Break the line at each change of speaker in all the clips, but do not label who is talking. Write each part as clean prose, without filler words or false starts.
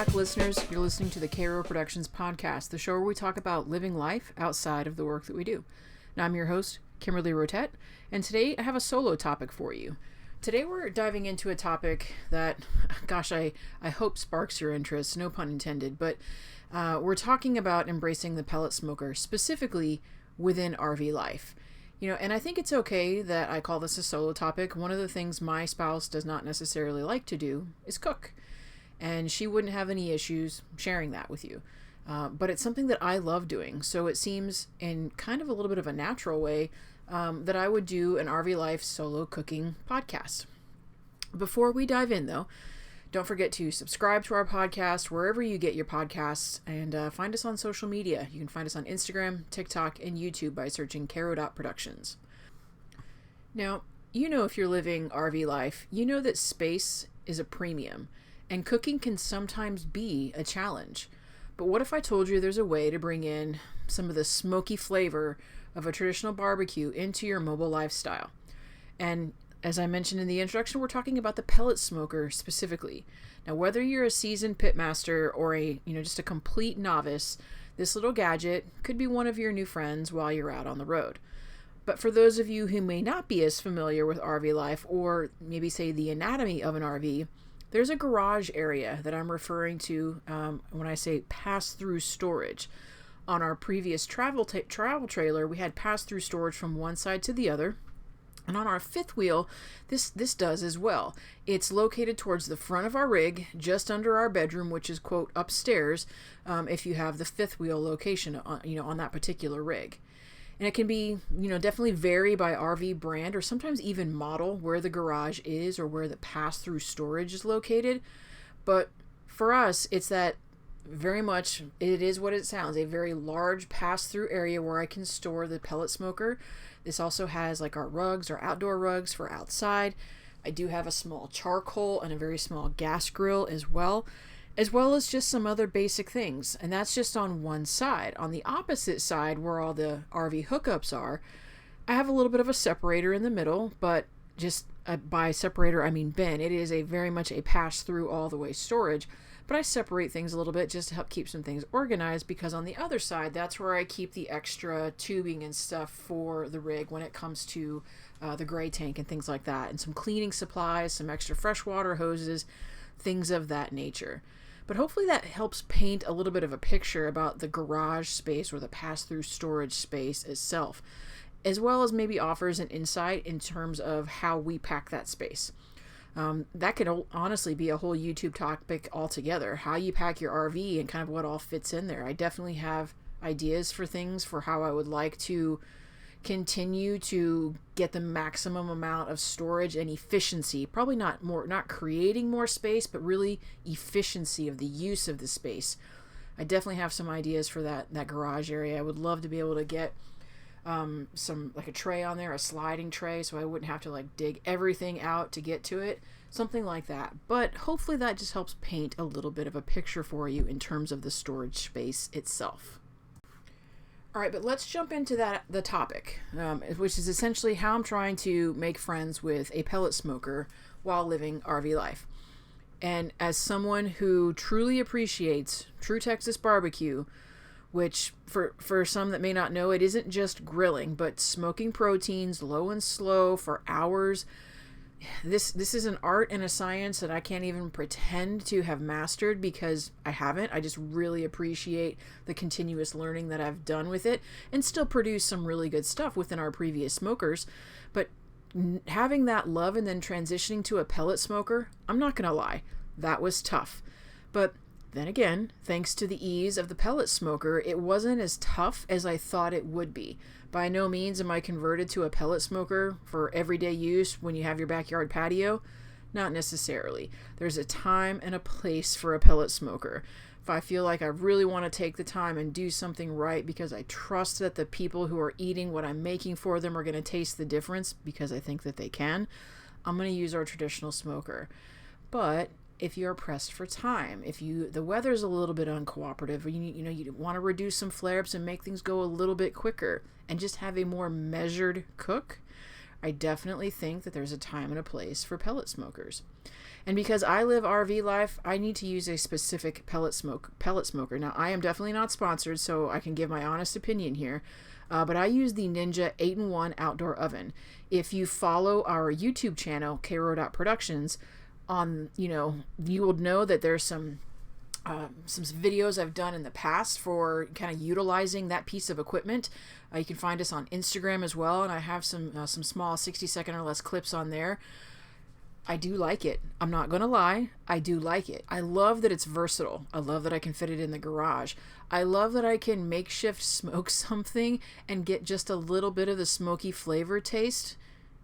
back, listeners. You're listening to the kro.Productions podcast, the show where we talk about living life outside of the work that we do. Now, I'm your host, Kimberly Rotette, and today I have a solo topic for you. Today we're diving into a topic that, gosh, I hope sparks your interest, no pun intended, but we're talking about embracing the pellet smoker, specifically within RV life. And I think it's okay that I call this a solo topic. One of the things my spouse does not necessarily like to do is cook. And she wouldn't have any issues sharing that with you. But it's something that I love doing. So it seems in kind of a little bit of a natural way that I would do an RV Life solo cooking podcast. Before we dive in, though, don't forget to subscribe to our podcast wherever you get your podcasts, and find us on social media. You can find us on Instagram, TikTok, and YouTube by searching kro.Productions. Now, if you're living RV life, you know that space is a premium. And cooking can sometimes be a challenge. But what if I told you there's a way to bring in some of the smoky flavor of a traditional barbecue into your mobile lifestyle? And as I mentioned in the introduction, we're talking about the pellet smoker specifically. Now, whether you're a seasoned pitmaster or just a complete novice, this little gadget could be one of your new friends while you're out on the road. But for those of you who may not be as familiar with RV life, or maybe say the anatomy of an RV, there's a garage area that I'm referring to when I say pass-through storage. On our previous travel trailer, we had pass-through storage from one side to the other. And on our fifth wheel, this does as well. It's located towards the front of our rig, just under our bedroom, which is, quote, upstairs, if you have the fifth wheel location on that particular rig. And it can be, definitely vary by RV brand or sometimes even model where the garage is or where the pass-through storage is located. But for us, it's that very much, it is what it sounds, a very large pass-through area where I can store the pellet smoker. This also has like our rugs, our outdoor rugs for outside. I do have a small charcoal and a very small gas grill as well as just some other basic things. And that's just on one side. On the opposite side, where all the RV hookups are, I have a little bit of a separator in the middle, but just by separator, I mean bin. It is very much a pass-through all the way storage, but I separate things a little bit just to help keep some things organized, because on the other side, that's where I keep the extra tubing and stuff for the rig when it comes to the gray tank and things like that, and some cleaning supplies, some extra freshwater hoses, things of that nature. But hopefully that helps paint a little bit of a picture about the garage space or the pass-through storage space itself, as well as maybe offers an insight in terms of how we pack that space. That could honestly be a whole YouTube topic altogether, how you pack your RV and kind of what all fits in there. I definitely have ideas for things for how I would like to continue to get the maximum amount of storage and efficiency. Probably not creating more space, but really efficiency of the use of the space. I definitely have some ideas for that garage area. I would love to be able to get some, like a tray on there, a sliding tray, so I wouldn't have to dig everything out to get to it, something like that. But hopefully that just helps paint a little bit of a picture for you in terms of the storage space itself. All right, but let's jump into the topic, which is essentially how I'm trying to make friends with a pellet smoker while living RV life. And as someone who truly appreciates true Texas barbecue, which for some that may not know, it isn't just grilling, but smoking proteins low and slow for hours. This is an art and a science that I can't even pretend to have mastered, because I haven't. I just really appreciate the continuous learning that I've done with it, and still produce some really good stuff within our previous smokers. But having that love and then transitioning to a pellet smoker, I'm not gonna lie, that was tough. But then again, thanks to the ease of the pellet smoker, it wasn't as tough as I thought it would be. By no means am I converted to a pellet smoker for everyday use when you have your backyard patio. Not necessarily. There's a time and a place for a pellet smoker. If I feel like I really want to take the time and do something right because I trust that the people who are eating what I'm making for them are going to taste the difference, because I think that they can, I'm going to use our traditional smoker. But if you're pressed for time, if the weather's a little bit uncooperative, or you want to reduce some flare-ups and make things go a little bit quicker and just have a more measured cook, I definitely think that there's a time and a place for pellet smokers. And because I live RV life, I need to use a specific pellet smoker. Now, I am definitely not sponsored, so I can give my honest opinion here. But I use the Ninja 8-in-1 outdoor oven. If you follow our YouTube channel, kro.Productions, you will know that there's some videos I've done in the past for kind of utilizing that piece of equipment. You can find us on Instagram as well, and I have some small 60-second or less clips on there. I do like it. I'm not going to lie. I do like it. I love that it's versatile. I love that I can fit it in the garage. I love that I can makeshift smoke something and get just a little bit of the smoky flavor taste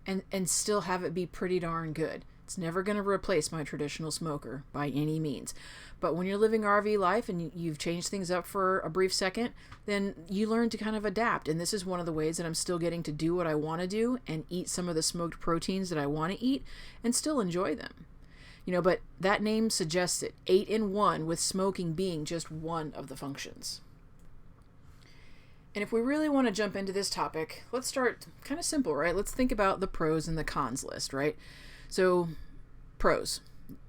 and still have it be pretty darn good. It's never going to replace my traditional smoker by any means. But when you're living RV life and you've changed things up for a brief second, then you learn to kind of adapt. And this is one of the ways that I'm still getting to do what I want to do and eat some of the smoked proteins that I want to eat and still enjoy them. But that name suggests it, 8-in-1, with smoking being just one of the functions. And if we really want to jump into this topic, let's start kind of simple, right? Let's think about the pros and the cons list, right? So, pros.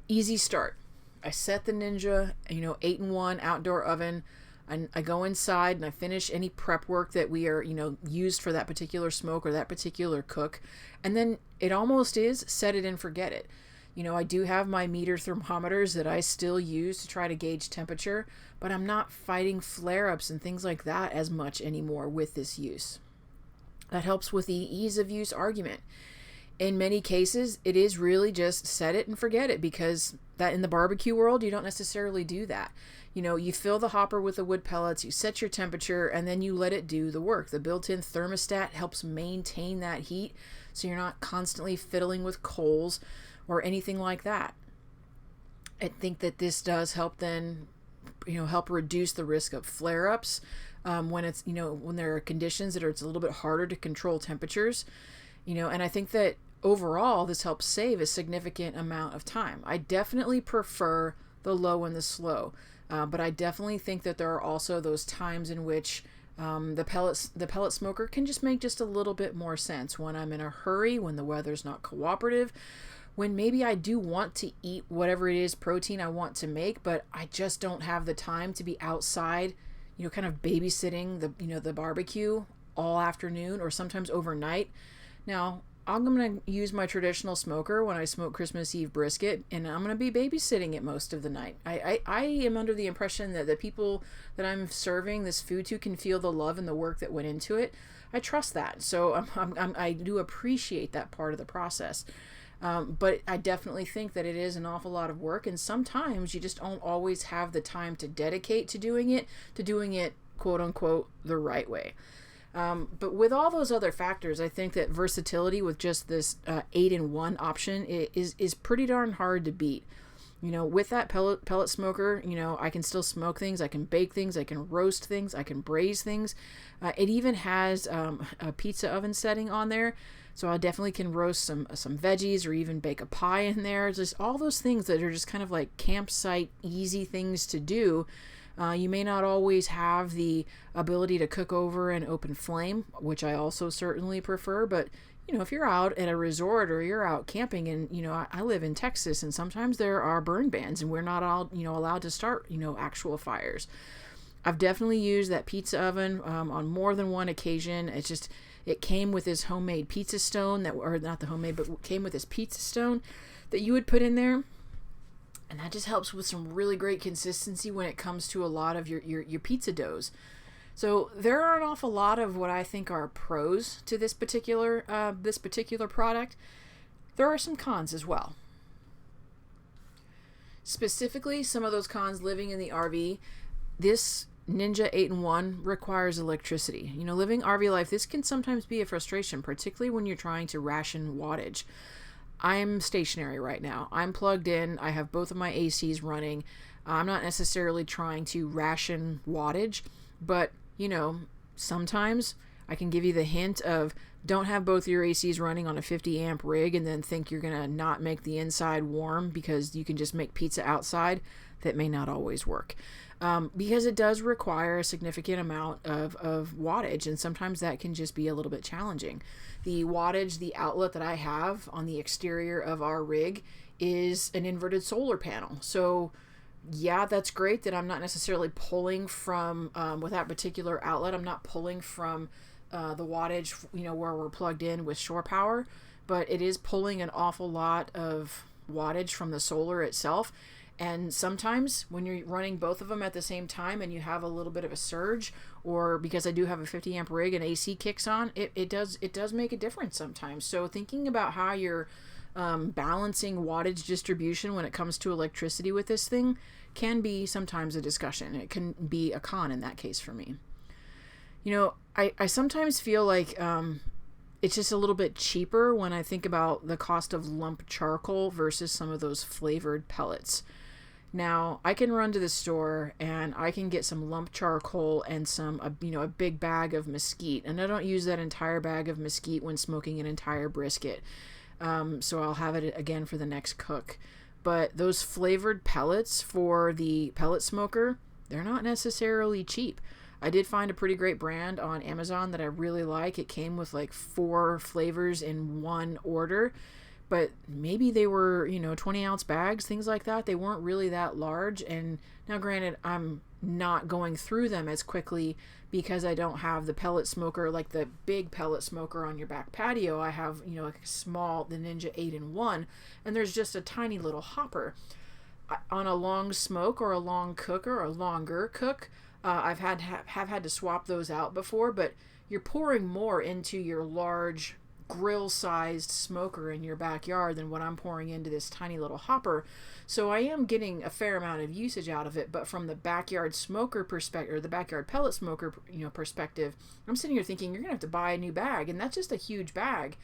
Easy start. I set the Ninja, 8-in-1 outdoor oven. I go inside and I finish any prep work that we are, used for that particular smoke or that particular cook. And then it almost is set it and forget it. I do have my meter thermometers that I still use to try to gauge temperature, but I'm not fighting flare-ups and things like that as much anymore with this use. That helps with the ease of use argument. In many cases, it is really just set it and forget it, because that in the barbecue world, you don't necessarily do that. You fill the hopper with the wood pellets, you set your temperature, and then you let it do the work. The built-in thermostat helps maintain that heat, so you're not constantly fiddling with coals or anything like that. I think that this does help then, help reduce the risk of flare-ups when it's, when there are conditions that it's a little bit harder to control temperatures, and I think that overall, this helps save a significant amount of time. I definitely prefer the low and the slow, but I definitely think that there are also those times in which the pellet smoker can just make just a little bit more sense. When I'm in a hurry, when the weather's not cooperative, when maybe I do want to eat whatever it is protein I want to make, but I just don't have the time to be outside, kind of babysitting the barbecue all afternoon or sometimes overnight. Now, I'm going to use my traditional smoker when I smoke Christmas Eve brisket, and I'm going to be babysitting it most of the night. I am under the impression that the people that I'm serving this food to can feel the love and the work that went into it. I trust that. So I do appreciate that part of the process. But I definitely think that it is an awful lot of work, and sometimes you just don't always have the time to dedicate to doing it quote unquote the right way. But with all those other factors, I think that versatility with just this 8-in-1 option is pretty darn hard to beat. With that pellet smoker, I can still smoke things, I can bake things, I can roast things, I can braise things. It even has a pizza oven setting on there, so I definitely can roast some veggies or even bake a pie in there. Just all those things that are just kind of like campsite easy things to do. You may not always have the ability to cook over an open flame, which I also certainly prefer, but if you're out at a resort or you're out camping, and I live in Texas, and sometimes there are burn bans and we're not all allowed to start actual fires. I've definitely used that pizza oven on more than one occasion. It came with this homemade pizza stone came with this pizza stone that you would put in there. And that just helps with some really great consistency when it comes to a lot of your pizza doughs. So there are an awful lot of what I think are pros to this particular product. There are some cons as well. Specifically, some of those cons living in the RV, this Ninja 8-in-1 requires electricity. Living RV life, this can sometimes be a frustration, particularly when you're trying to ration wattage. I'm stationary right now. I'm plugged in. I have both of my ACs running. I'm not necessarily trying to ration wattage, but, sometimes I can give you the hint of don't have both your ACs running on a 50 amp rig and then think you're going to not make the inside warm because you can just make pizza outside. that may not always work. Because it does require a significant amount of wattage, and sometimes that can just be a little bit challenging. The wattage, the outlet that I have on the exterior of our rig is an inverted solar panel. So yeah, that's great that I'm not necessarily pulling from, with that particular outlet, I'm not pulling from the wattage, where we're plugged in with shore power, but it is pulling an awful lot of wattage from the solar itself. And sometimes when you're running both of them at the same time and you have a little bit of a surge, or because I do have a 50 amp rig and AC kicks on, it does make a difference sometimes. So thinking about how you're balancing wattage distribution when it comes to electricity with this thing can be sometimes a discussion. It can be a con in that case for me. I sometimes feel like it's just a little bit cheaper when I think about the cost of lump charcoal versus some of those flavored pellets. Now, I can run to the store and I can get some lump charcoal and a big bag of mesquite. And I don't use that entire bag of mesquite when smoking an entire brisket. So I'll have it again for the next cook. But those flavored pellets for the pellet smoker, they're not necessarily cheap. I did find a pretty great brand on Amazon that I really like. It came with like 4 flavors in one order, but maybe they were, 20-ounce bags, things like that. They weren't really that large. And now granted, I'm not going through them as quickly because I don't have the pellet smoker, like the big pellet smoker on your back patio. I have, like a small, the Ninja 8-in-1, and there's just a tiny little hopper. On a long smoke or a long cook or a longer cook, I've had to swap those out before, but you're pouring more into your large grill-sized smoker in your backyard than what I'm pouring into this tiny little hopper. So I am getting a fair amount of usage out of it, but from the backyard smoker perspective, or the backyard pellet smoker, perspective, I'm sitting here thinking you're gonna have to buy a new bag, and that's just a huge bag.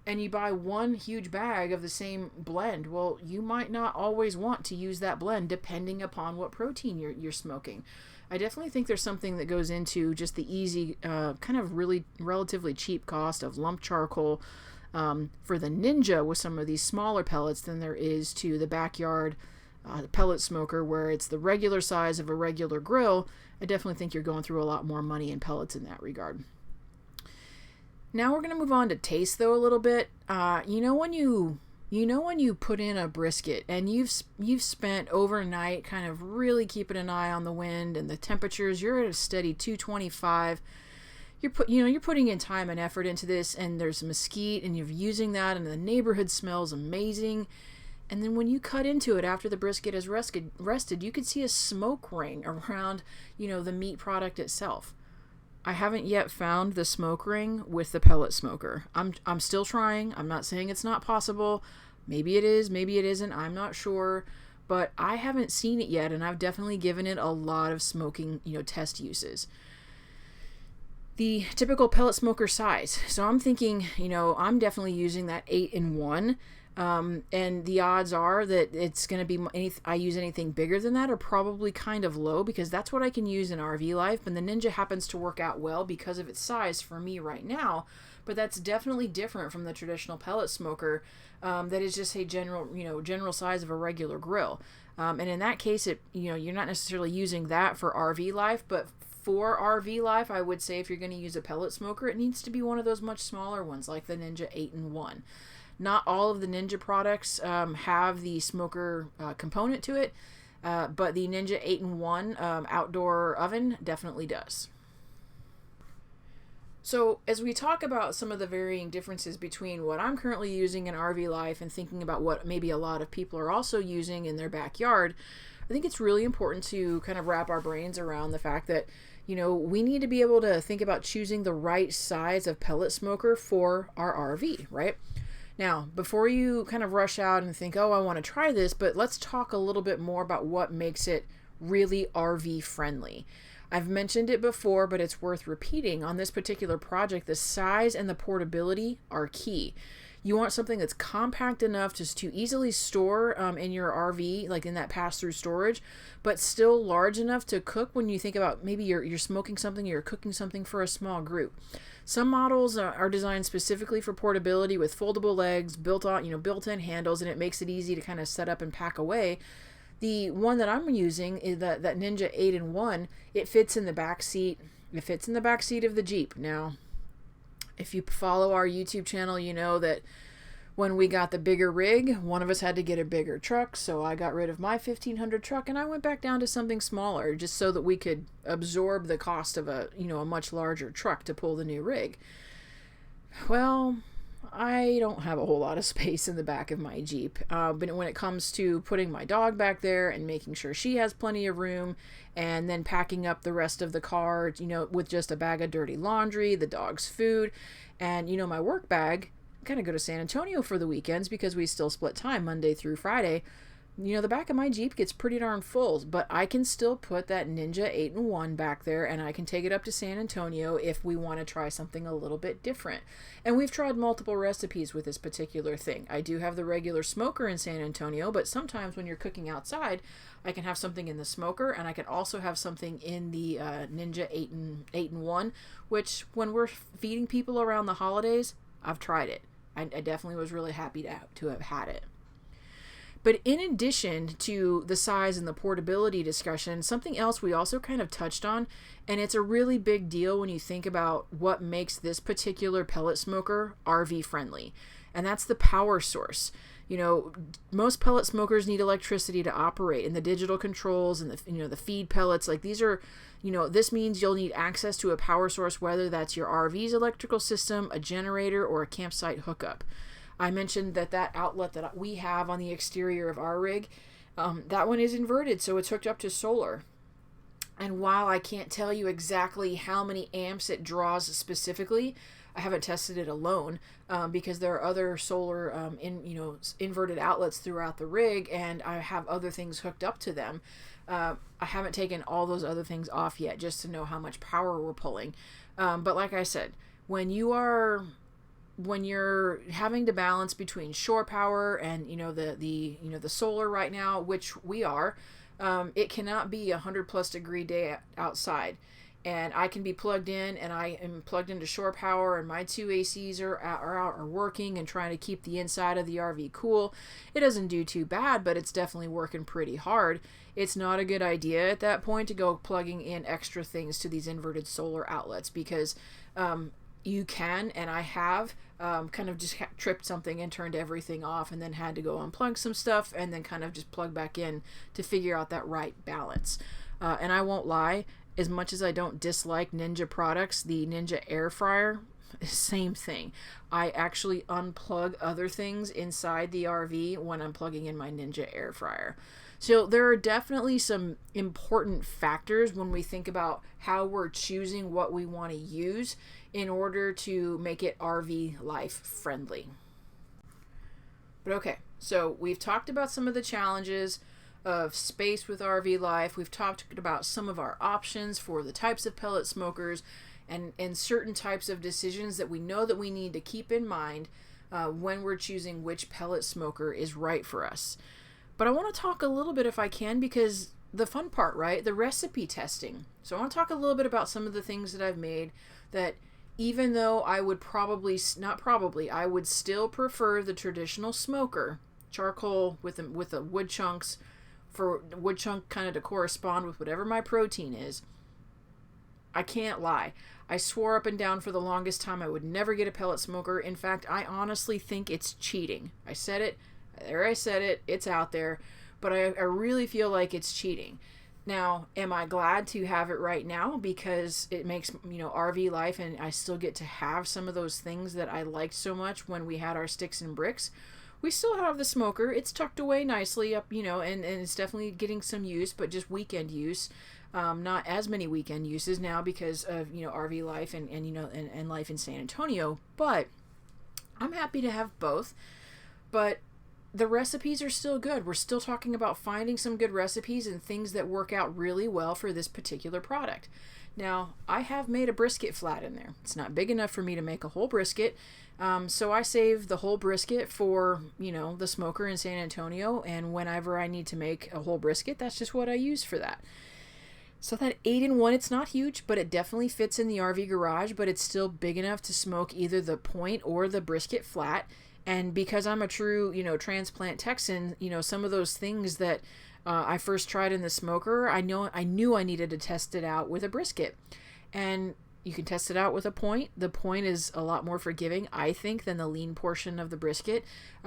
And you buy one huge bag of the same blend. Well, you might not always want to use that blend depending upon what protein you're smoking. I definitely think there's something that goes into just the easy, kind of really relatively cheap cost of lump charcoal for the Ninja with some of these smaller pellets than there is to the backyard pellet smoker where it's the regular size of a regular grill. I definitely think you're going through a lot more money in pellets in that regard. Now we're going to move on to taste though a little bit. When you put in a brisket and you've spent overnight kind of really keeping an eye on the wind and the temperatures, you're at a steady 225. You're putting in time and effort into this, and there's mesquite and you're using that, and the neighborhood smells amazing. And then when you cut into it after the brisket is rested, you can see a smoke ring around, the meat product itself. I haven't yet found the smoke ring with the pellet smoker. I'm still trying. I'm not saying it's not possible. Maybe it is, maybe it isn't. I'm not sure. But I haven't seen it yet, and I've definitely given it a lot of smoking, test uses. The typical pellet smoker size. So I'm thinking, I'm definitely using that 8-in-1. And the odds are that it's going to be, I use anything bigger than that are probably kind of low, because that's what I can use in RV life. And the Ninja happens to work out well because of its size for me right now. But that's definitely different from the traditional pellet smoker that is just a general size of a regular grill. And in that case, you're not necessarily using that for RV life, but for RV life, I would say if you're going to use a pellet smoker, it needs to be one of those much smaller ones like the Ninja 8-in-1. Not all of the Ninja products have the smoker component to it, but the Ninja 8-in-1 outdoor oven definitely does. So as we talk about some of the varying differences between what I'm currently using in RV life and thinking about what maybe a lot of people are also using in their backyard, I think it's really important to kind of wrap our brains around the fact that, we need to be able to think about choosing the right size of pellet smoker for our RV, right? Now, before you kind of rush out and think, oh, I want to try this, but let's talk a little bit more about what makes it really RV friendly. I've mentioned it before, but it's worth repeating. On this particular project, the size and the portability are key. You want something that's compact enough just to easily store in your RV, like in that pass-through storage, but still large enough to cook when you think about maybe you're smoking something, you're cooking something for a small group. Some models are designed specifically for portability with foldable legs, built-in handles, and it makes it easy to kind of set up and pack away. The one that I'm using is that Ninja 8-in-1. It fits in the back seat. It fits in the back seat of the Jeep. Now, if you follow our YouTube channel, you know that when we got the bigger rig, one of us had to get a bigger truck, so I got rid of my 1500 truck and I went back down to something smaller just so that we could absorb the cost of a much larger truck to pull the new rig. Well, I don't have a whole lot of space in the back of my Jeep, but when it comes to putting my dog back there and making sure she has plenty of room, and then packing up the rest of the car, with just a bag of dirty laundry, the dog's food, and my work bag, kind of go to San Antonio for the weekends because we still split time Monday through Friday. The back of my Jeep gets pretty darn full, but I can still put that Ninja 8-in-1 back there, and I can take it up to San Antonio if we want to try something a little bit different. And we've tried multiple recipes with this particular thing. I do have the regular smoker in San Antonio, but sometimes when you're cooking outside, I can have something in the smoker, and I can also have something in the Ninja 8-in-1, which when we're feeding people around the holidays, I've tried it. I definitely was really happy to have had it. But in addition to the size and the portability discussion, something else we also kind of touched on, and it's a really big deal when you think about what makes this particular pellet smoker RV friendly, and that's the power source. Most pellet smokers need electricity to operate, and the digital controls and the feed pellets, like these are, this means you'll need access to a power source, whether that's your RV's electrical system, a generator, or a campsite hookup. I mentioned that outlet that we have on the exterior of our rig, that one is inverted, so it's hooked up to solar. And while I can't tell you exactly how many amps it draws specifically, I haven't tested it alone because there are other solar inverted outlets throughout the rig, and I have other things hooked up to them. I haven't taken all those other things off yet just to know how much power we're pulling. But like I said, when you're having to balance between shore power and the solar right now, which we are, it cannot be 100+ degree day outside, and I can be plugged in, and I am plugged into shore power, and my two ACs are working and trying to keep the inside of the RV cool. It doesn't do too bad, but it's definitely working pretty hard. It's not a good idea at that point to go plugging in extra things to these inverted solar outlets, because you can, and I have kind of just tripped something and turned everything off, and then had to go unplug some stuff and then kind of just plug back in to figure out that right balance. And I won't lie, as much as I don't dislike Ninja products, the Ninja air fryer, same thing. I actually unplug other things inside the RV when I'm plugging in my Ninja air fryer. So there are definitely some important factors when we think about how we're choosing what we want to use in order to make it RV life friendly. But okay, so we've talked about some of the challenges of space with RV life. We've talked about some of our options for the types of pellet smokers and certain types of decisions that we know that we need to keep in mind when we're choosing which pellet smoker is right for us. But I want to talk a little bit, if I can, because the fun part, right? The recipe testing. So I want to talk a little bit about some of the things that I've made that, even though I would I would still prefer the traditional smoker, charcoal with the wood chunks, for wood chunk kind of to correspond with whatever my protein is. I can't lie. I swore up and down for the longest time I would never get a pellet smoker. In fact, I honestly think it's cheating. I said it, it's out there, but I really feel like it's cheating. Now, am I glad to have it right now because it makes, RV life, and I still get to have some of those things that I liked so much when we had our sticks and bricks? We still have the smoker. It's tucked away nicely up, and it's definitely getting some use, but just weekend use. Not as many weekend uses now because of, RV life and life in San Antonio. But I'm happy to have both. But the recipes are still good. We're still talking about finding some good recipes and things that work out really well for this particular product. Now, I have made a brisket flat in there. It's not big enough for me to make a whole brisket, so I save the whole brisket for, the smoker in San Antonio, and whenever I need to make a whole brisket, that's just what I use for that. So that 8-in-1, it's not huge, but it definitely fits in the RV garage, but it's still big enough to smoke either the point or the brisket flat. And because I'm a true, transplant Texan, some of those things that I first tried in the smoker. I knew I needed to test it out with a brisket, and you can test it out with a point. The point is a lot more forgiving, I think, than the lean portion of the brisket.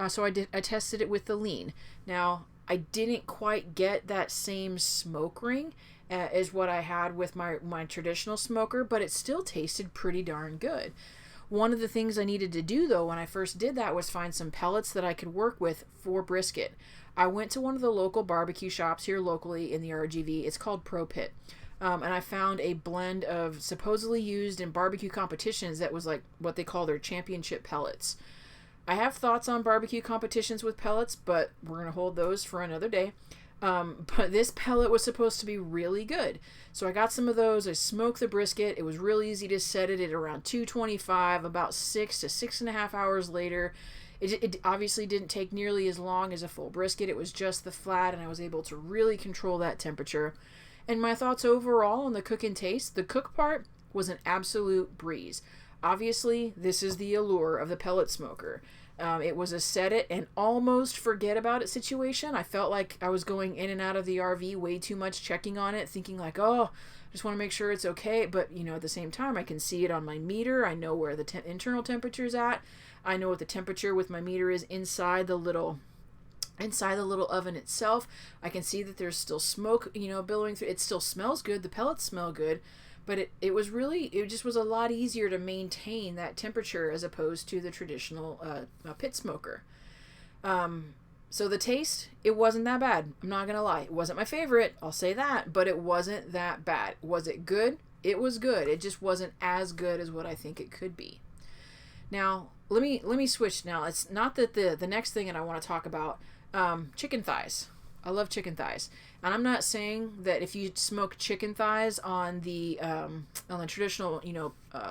So I tested it with the lean. Now, I didn't quite get that same smoke ring as what I had with my traditional smoker, but it still tasted pretty darn good. One of the things I needed to do, though, when I first did that was find some pellets that I could work with for brisket. I went to one of the local barbecue shops here locally in the RGV. It's called Pellet. And I found a blend of supposedly used in barbecue competitions that was like what they call their championship pellets. I have thoughts on barbecue competitions with pellets, but we're going to hold those for another day. But this pellet was supposed to be really good. So I got some of those. I smoked the brisket. It was really easy to set it at around 225, about 6 to 6.5 hours later. It obviously didn't take nearly as long as a full brisket. It was just the flat, and I was able to really control that temperature. And my thoughts overall on the cook and taste, the cook part was an absolute breeze. Obviously, this is the allure of the pellet smoker. It was a set it and almost forget about it situation. I felt like I was going in and out of the RV way too much, checking on it, thinking like, oh, I just want to make sure it's okay. But, at the same time, I can see it on my meter. I know where the internal temperature is at. I know what the temperature with my meter is inside the little oven itself. I can see that there's still smoke, billowing through. It still smells good. The pellets smell good. But it just was a lot easier to maintain that temperature as opposed to the traditional pit smoker. So the taste, it wasn't that bad. I'm not going to lie. It wasn't my favorite. I'll say that. But it wasn't that bad. Was it good? It was good. It just wasn't as good as what I think it could be. Now, let me switch now. It's not that the next thing that I want to talk about, chicken thighs. I love chicken thighs. And I'm not saying that if you smoke chicken thighs on the traditional,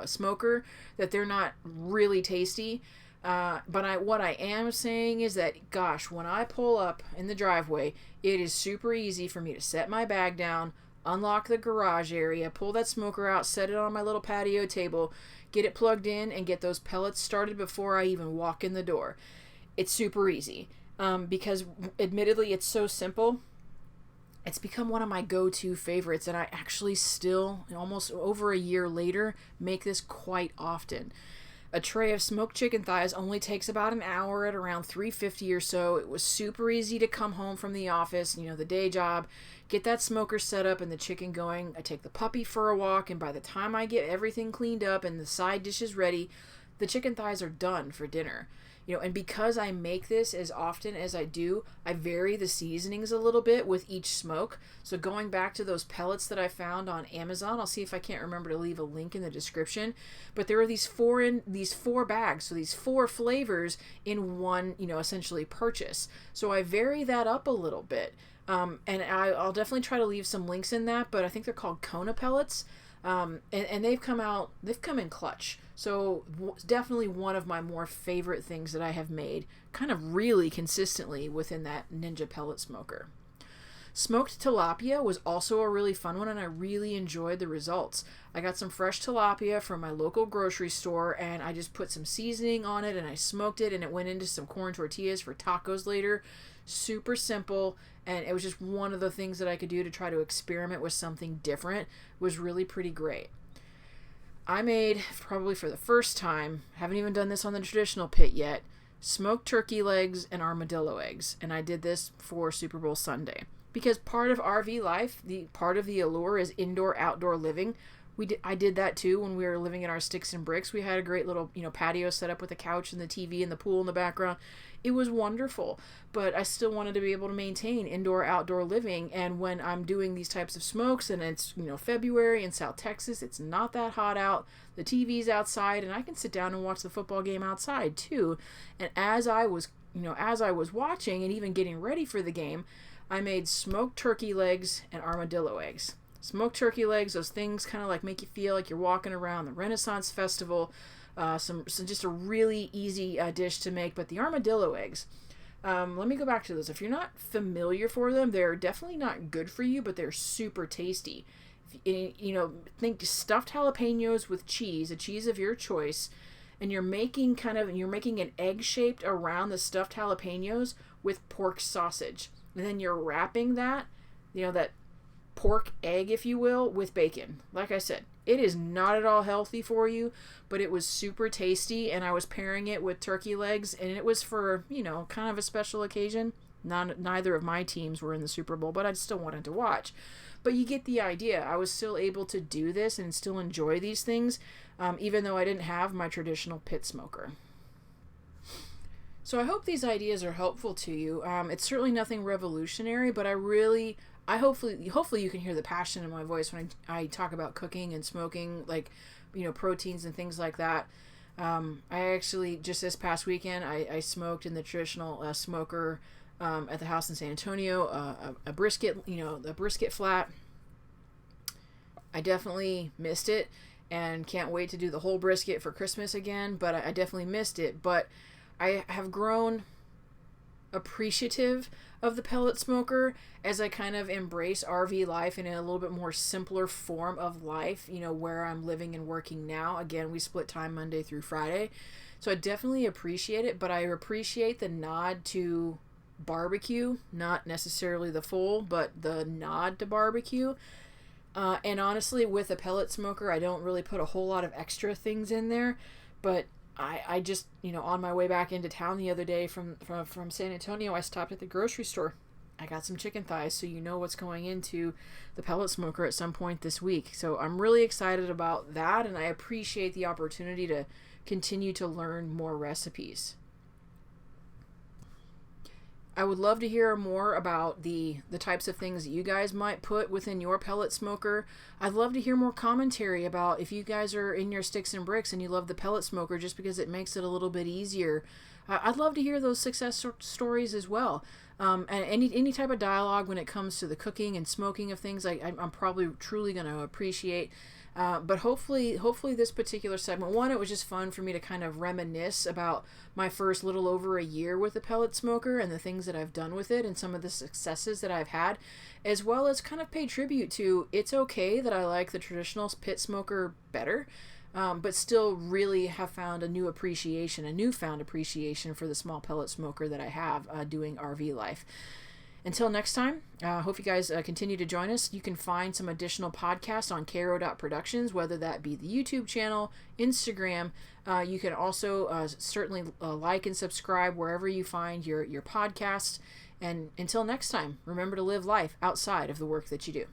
smoker, that they're not really tasty. But what I am saying is that, gosh, when I pull up in the driveway, it is super easy for me to set my bag down, unlock the garage area, pull that smoker out, set it on my little patio table, get it plugged in, and get those pellets started before I even walk in the door. It's super easy. Because admittedly it's so simple, it's become one of my go-to favorites, and I actually still, almost over a year later, make this quite often. A tray of smoked chicken thighs only takes about an hour at around 350 or so. It was super easy to come home from the office, the day job, get that smoker set up and the chicken going. I take the puppy for a walk, and by the time I get everything cleaned up and the side dishes ready, the chicken thighs are done for dinner. And because I make this as often as I do, I vary the seasonings a little bit with each smoke. So going back to those pellets that I found on Amazon, I'll see if I can't remember to leave a link in the description. But there are these four bags, so these 4 flavors in one, essentially purchase. So I vary that up a little bit. And I'll definitely try to leave some links in that, but I think they're called Kona pellets. And they've come in clutch. So definitely one of my more favorite things that I have made kind of really consistently within that Ninja pellet smoker. Smoked tilapia was also a really fun one, and I really enjoyed the results. I got some fresh tilapia from my local grocery store, and I just put some seasoning on it, and I smoked it, and it went into some corn tortillas for tacos later. Super simple, and it was just one of the things that I could do to try to experiment with something different. It was really pretty great. I made, probably for the first time, haven't even done this on the traditional pit yet, smoked turkey legs and armadillo eggs, and I did this for Super Bowl Sunday. Because part of RV life, part of the allure is indoor-outdoor living. I did that too when we were living in our sticks and bricks. We had a great little, patio set up with a couch and the TV and the pool in the background. It was wonderful, but I still wanted to be able to maintain indoor-outdoor living. And when I'm doing these types of smokes and it's, February in South Texas, it's not that hot out. The TV's outside and I can sit down and watch the football game outside too. And as I was watching and even getting ready for the game, I made smoked turkey legs and armadillo eggs. Smoked turkey legs, those things kind of like make you feel like you're walking around the Renaissance Festival. Just a really easy dish to make. But the armadillo eggs, let me go back to those. If you're not familiar for them, they're definitely not good for you, but they're super tasty. Think stuffed jalapenos with cheese, a cheese of your choice, and you're making an egg shaped around the stuffed jalapenos with pork sausage. and then you're wrapping that, that pork egg, if you will, with bacon. Like I said, it is not at all healthy for you, but it was super tasty, and I was pairing it with turkey legs, and it was for, kind of a special occasion. Neither of my teams were in the Super Bowl, but I still wanted to watch. But you get the idea. I was still able to do this and still enjoy these things, even though I didn't have my traditional pit smoker. So I hope these ideas are helpful to you. It's certainly nothing revolutionary, but hopefully you can hear the passion in my voice when I talk about cooking and smoking, like, proteins and things like that. I actually, just this past weekend, I smoked in the traditional smoker at the house in San Antonio, a brisket, a brisket flat. I definitely missed it and can't wait to do the whole brisket for Christmas again, but I definitely missed it. But I have grown appreciative of the pellet smoker as I kind of embrace RV life in a little bit more simpler form of life, where I'm living and working now. Again, we split time Monday through Friday. So I definitely appreciate it, but I appreciate the nod to barbecue, not necessarily the full, but the nod to barbecue. And honestly, with a pellet smoker, I don't really put a whole lot of extra things in there, but I just, on my way back into town the other day from San Antonio, I stopped at the grocery store. I got some chicken thighs, so what's going into the pellet smoker at some point this week. So I'm really excited about that, and I appreciate the opportunity to continue to learn more recipes. I would love to hear more about the types of things that you guys might put within your pellet smoker. I'd love to hear more commentary about if you guys are in your sticks and bricks and you love the pellet smoker just because it makes it a little bit easier. I'd love to hear those success stories as well. And any type of dialogue when it comes to the cooking and smoking of things, I'm probably truly going to appreciate. But hopefully this particular segment, one, it was just fun for me to kind of reminisce about my first little over a year with the pellet smoker and the things that I've done with it and some of the successes that I've had, as well as kind of pay tribute to it's okay that I like the traditional pit smoker better, but still really have found a newfound appreciation for the small pellet smoker that I have doing RV life. Until next time, I hope you guys continue to join us. You can find some additional podcasts on kro.Productions, whether that be the YouTube channel, Instagram. You can also certainly like and subscribe wherever you find your podcasts. And until next time, remember to live life outside of the work that you do.